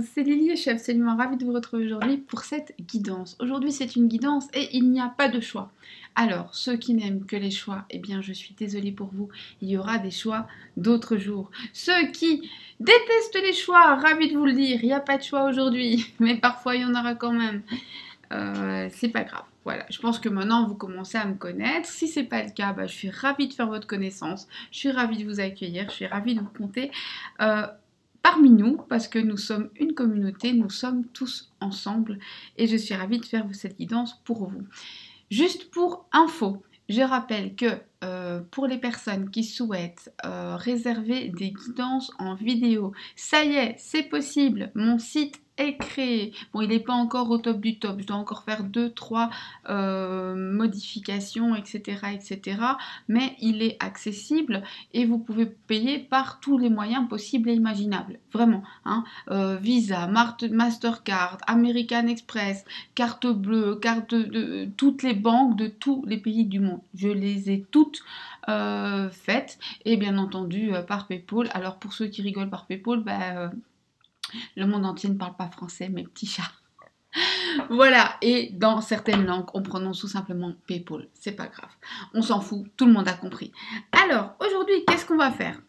C'est Lily et je suis absolument ravie de vous retrouver aujourd'hui pour cette guidance. Aujourd'hui c'est une guidance et il n'y a pas de choix. Alors ceux qui n'aiment que les choix, eh bien je suis désolée pour vous, il y aura des choix d'autres jours. Ceux qui détestent les choix, ravie de vous le dire, il n'y a pas de choix aujourd'hui, mais parfois il y en aura quand même. C'est pas grave. Voilà, je pense que maintenant vous commencez à me connaître. Si c'est pas le cas, bah, je suis ravie de faire votre connaissance. Je suis ravie de vous accueillir. Je suis ravie de vous compter parmi nous parce que nous sommes une communauté, nous sommes tous ensemble et je suis ravie de faire cette guidance pour vous. Juste pour info, je rappelle que pour les personnes qui souhaitent réserver des guidances en vidéo, ça y est, c'est possible, mon site est créé. Bon, il n'est pas encore au top du top, je dois encore faire 2-3 modifications, etc., etc. Mais il est accessible et vous pouvez payer par tous les moyens possibles et imaginables. Vraiment, hein, Visa, Mastercard, American Express, carte bleue, carte de toutes les banques de tous les pays du monde. Je les ai toutes faites et bien entendu par PayPal. Alors pour ceux qui rigolent par PayPal, le monde entier ne parle pas français, mes petits chats. Voilà, et dans certaines langues, on prononce tout simplement PayPal. C'est pas grave, on s'en fout, tout le monde a compris. Alors aujourd'hui, qu'est-ce qu'on va faire?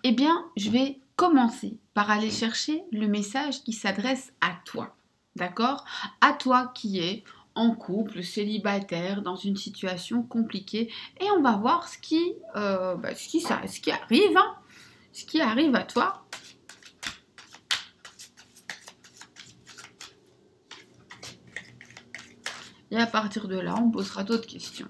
Eh bien, je vais commencer par aller chercher le message qui s'adresse à toi. D'accord? À toi qui es en couple, célibataire, dans une situation compliquée. Et on va voir ce qui arrive, hein, ce qui arrive à toi. Et à partir de là, on posera d'autres questions.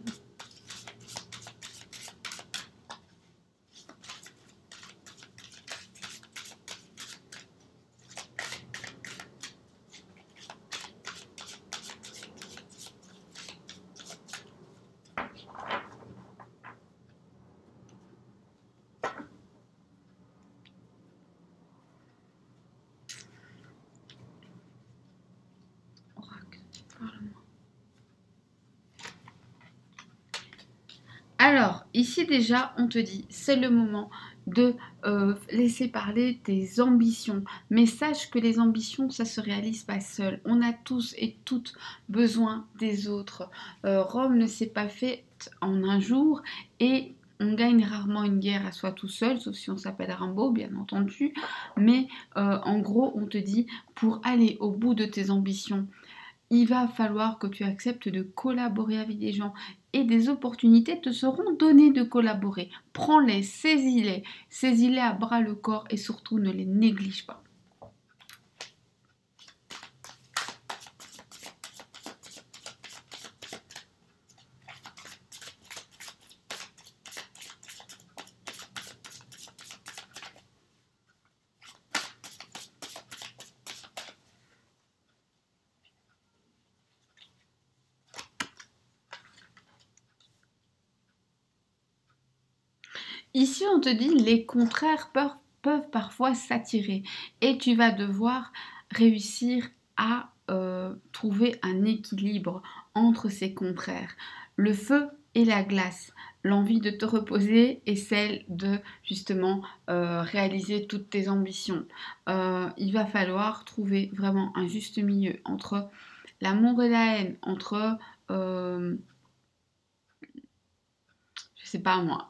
Alors, ici déjà, on te dit, c'est le moment de laisser parler tes ambitions. Mais sache que les ambitions, ça se réalise pas seul. On a tous et toutes besoin des autres. Rome ne s'est pas faite en un jour et on gagne rarement une guerre à soi tout seul, sauf si on s'appelle Rimbaud, bien entendu. Mais en gros, on te dit, pour aller au bout de tes ambitions, il va falloir que tu acceptes de collaborer avec des gens et des opportunités te seront données de collaborer. Prends-les, saisis-les à bras le corps et surtout ne les néglige pas. Ici, on te dit les contraires peuvent parfois s'attirer et tu vas devoir réussir à trouver un équilibre entre ces contraires. Le feu et la glace, l'envie de te reposer et celle de justement réaliser toutes tes ambitions. Il va falloir trouver vraiment un juste milieu entre l'amour et la haine, entre, je sais pas moi,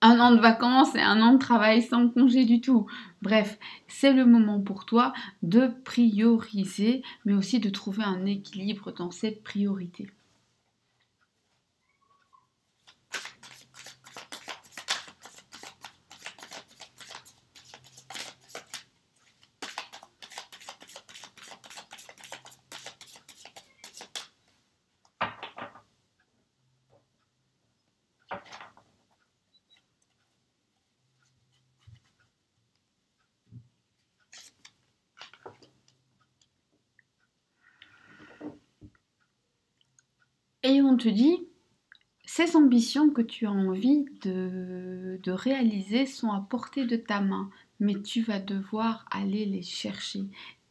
un an de vacances et un an de travail sans congé du tout. Bref, c'est le moment pour toi de prioriser, mais aussi de trouver un équilibre dans cette priorité. Et on te dit, ces ambitions que tu as envie de réaliser sont à portée de ta main, mais tu vas devoir aller les chercher.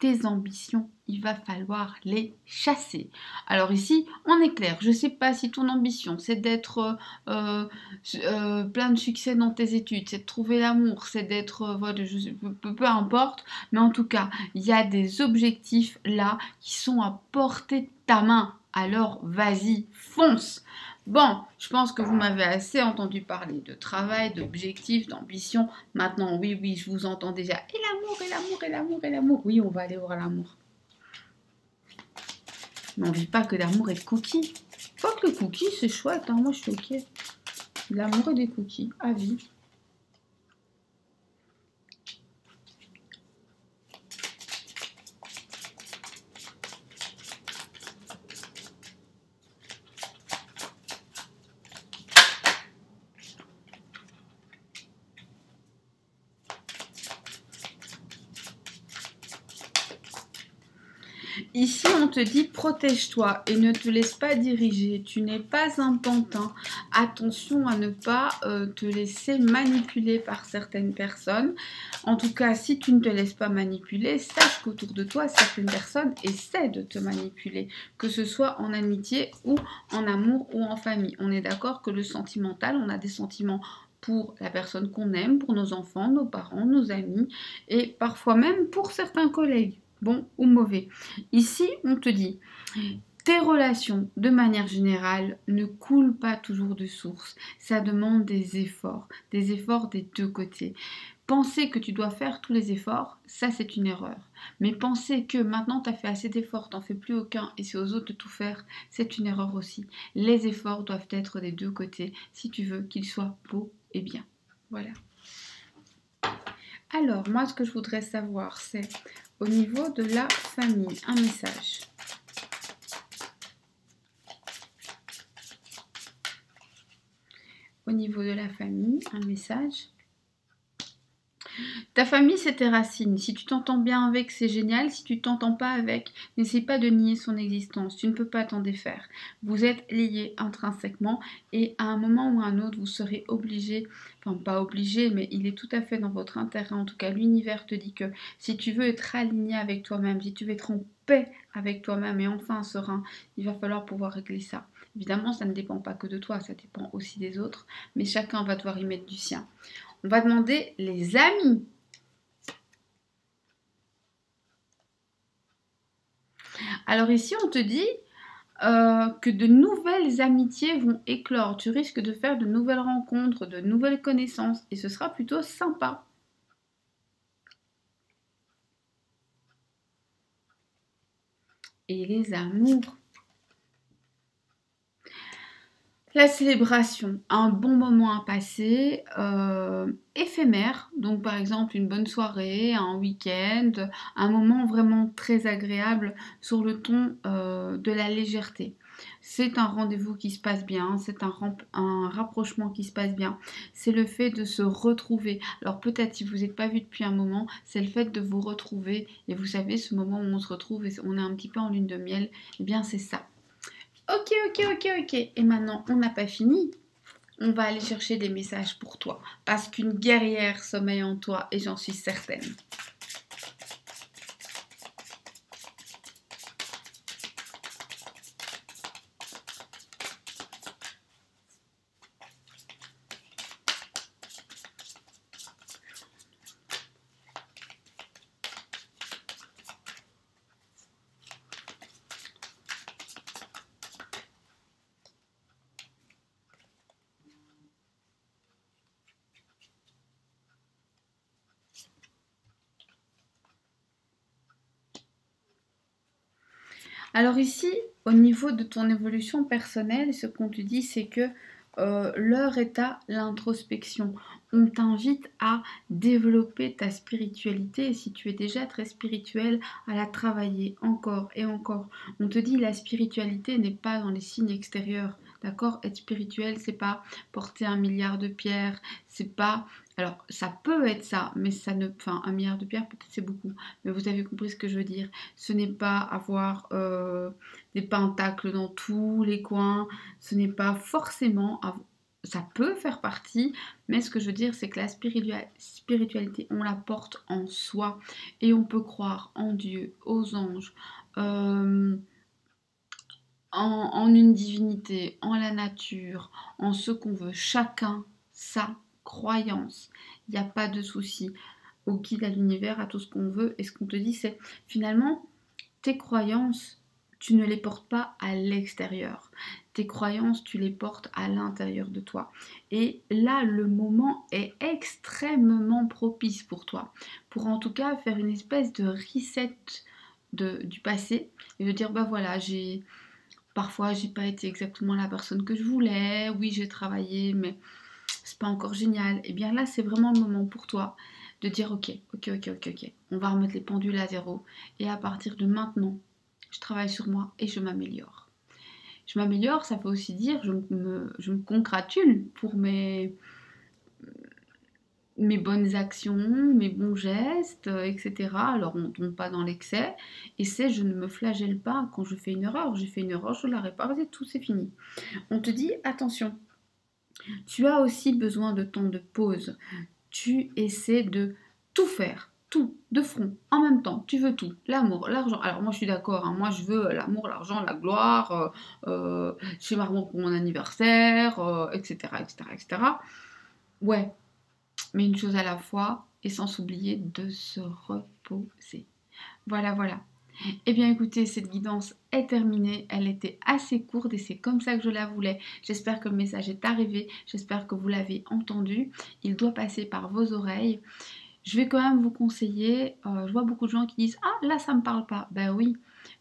tes ambitions, il va falloir les chasser. Alors ici, on est clair. Je ne sais pas si ton ambition, c'est d'être plein de succès dans tes études, c'est de trouver l'amour, c'est d'être, voilà, peu importe. Mais en tout cas, il y a des objectifs là qui sont à portée de ta main. Alors vas-y, fonce! Bon, je pense que vous m'avez assez entendu parler de travail, d'objectifs, d'ambition. Maintenant, oui, je vous entends déjà. Et l'amour, et l'amour, et l'amour, et l'amour. Oui, on va aller voir l'amour. Mais on ne vit pas que d'amour et de cookies. Faut que le cookie, c'est chouette, hein. Moi je suis ok. L'amour et des cookies, à vie. Ici, on te dit protège-toi et ne te laisse pas diriger. Tu n'es pas un pantin. Attention à ne pas te laisser manipuler par certaines personnes. En tout cas, si tu ne te laisses pas manipuler, sache qu'autour de toi, certaines personnes essaient de te manipuler, que ce soit en amitié ou en amour ou en famille. On est d'accord que le sentimental, on a des sentiments pour la personne qu'on aime, pour nos enfants, nos parents, nos amis et parfois même pour certains collègues. Bon ou mauvais. Ici, on te dit, tes relations, de manière générale, ne coulent pas toujours de source. Ça demande des efforts des deux côtés. Penser que tu dois faire tous les efforts, ça c'est une erreur. Mais penser que maintenant tu as fait assez d'efforts, tu n'en fais plus aucun et c'est aux autres de tout faire, c'est une erreur aussi. Les efforts doivent être des deux côtés si tu veux qu'ils soient beaux et bien. Voilà. Alors, moi, ce que je voudrais savoir, c'est au niveau de la famille, un message. Au niveau de la famille, un message. Ta famille, c'est tes racines. Si tu t'entends bien avec, c'est génial. Si tu t'entends pas avec, n'essaie pas de nier son existence. Tu ne peux pas t'en défaire. Vous êtes liés intrinsèquement et à un moment ou à un autre, vous serez obligé, enfin pas obligé, mais il est tout à fait dans votre intérêt. En tout cas, l'univers te dit que si tu veux être aligné avec toi-même, si tu veux être en paix avec toi-même et enfin serein, il va falloir pouvoir régler ça. Évidemment, ça ne dépend pas que de toi, ça dépend aussi des autres, mais chacun va devoir y mettre du sien. On va demander les amis. Alors ici, on te dit que de nouvelles amitiés vont éclore. Tu risques de faire de nouvelles rencontres, de nouvelles connaissances et ce sera plutôt sympa. Et les amours. La célébration, un bon moment à passer, éphémère, donc par exemple une bonne soirée, un week-end, un moment vraiment très agréable sur le ton de la légèreté. C'est un rendez-vous qui se passe bien, c'est un rapprochement qui se passe bien, c'est le fait de se retrouver. Alors peut-être si vous n'êtes pas vu depuis un moment, c'est le fait de vous retrouver et vous savez ce moment où on se retrouve et on est un petit peu en lune de miel, eh bien c'est ça. Ok. Et maintenant, on n'a pas fini. On va aller chercher des messages pour toi. Parce qu'une guerrière sommeille en toi et j'en suis certaine. Alors ici, au niveau de ton évolution personnelle, ce qu'on te dit, c'est que l'heure est à l'introspection. On t'invite à développer ta spiritualité et si tu es déjà très spirituel, à la travailler encore et encore. On te dit la spiritualité n'est pas dans les signes extérieurs, d'accord? Être spirituel, c'est pas porter 1 milliard de pierres, c'est pas... Alors, ça peut être ça, mais ça ne... Enfin, 1 milliard de pierres, peut-être c'est beaucoup, mais vous avez compris ce que je veux dire. Ce n'est pas avoir des pentacles dans tous les coins, ce n'est pas forcément ça peut faire partie, mais ce que je veux dire, c'est que la spiritualité, on la porte en soi et on peut croire en Dieu, aux anges, euh, en une divinité, en la nature, en ce qu'on veut. Chacun sa croyance. Il n'y a pas de souci. Au guide, à l'univers, à tout ce qu'on veut. Et ce qu'on te dit, c'est finalement, tes croyances, tu ne les portes pas à l'extérieur. Tes croyances, tu les portes à l'intérieur de toi. Et là, le moment est extrêmement propice pour toi. Pour en tout cas faire une espèce de reset du passé et de dire, bah voilà, parfois j'ai pas été exactement la personne que je voulais, oui j'ai travaillé, mais c'est pas encore génial. Et bien là, c'est vraiment le moment pour toi de dire ok, on va remettre les pendules à zéro. Et à partir de maintenant, je travaille sur moi et je m'améliore. Je m'améliore, ça peut aussi dire je me congratule pour mes bonnes actions, mes bons gestes, etc. Alors on ne tombe pas dans l'excès. Et c'est je ne me flagelle pas quand je fais une erreur. J'ai fait une erreur, je la répare et tout, c'est fini. On te dit attention, tu as aussi besoin de temps de pause. Tu essaies de tout faire, tout, de front, en même temps. Tu veux tout, l'amour, l'argent. Alors moi je suis d'accord, hein, moi je veux l'amour, l'argent, la gloire, chez Marmont pour mon anniversaire, etc., etc., etc. Ouais, mais une chose à la fois et sans oublier de se reposer. Voilà, voilà. Eh bien écoutez, cette guidance est terminée, elle était assez courte et c'est comme ça que je la voulais. J'espère que le message est arrivé, j'espère que vous l'avez entendu, il doit passer par vos oreilles. Je vais quand même vous conseiller, je vois beaucoup de gens qui disent « Ah là ça me parle pas », ben oui,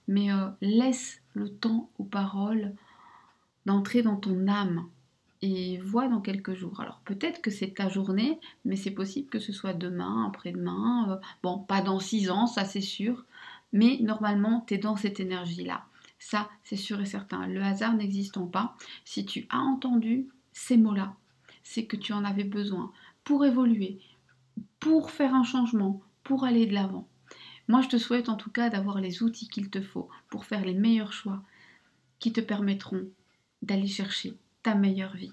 mais laisse le temps aux paroles d'entrer dans ton âme et vois dans quelques jours. Alors peut-être que c'est ta journée, mais c'est possible que ce soit demain, après-demain, bon, pas dans 6 ans, ça c'est sûr, mais normalement, tu es dans cette énergie-là. Ça, c'est sûr et certain. Le hasard n'existant pas, si tu as entendu ces mots-là, c'est que tu en avais besoin pour évoluer, pour faire un changement, pour aller de l'avant. Moi, je te souhaite en tout cas d'avoir les outils qu'il te faut pour faire les meilleurs choix qui te permettront d'aller chercher ta meilleure vie.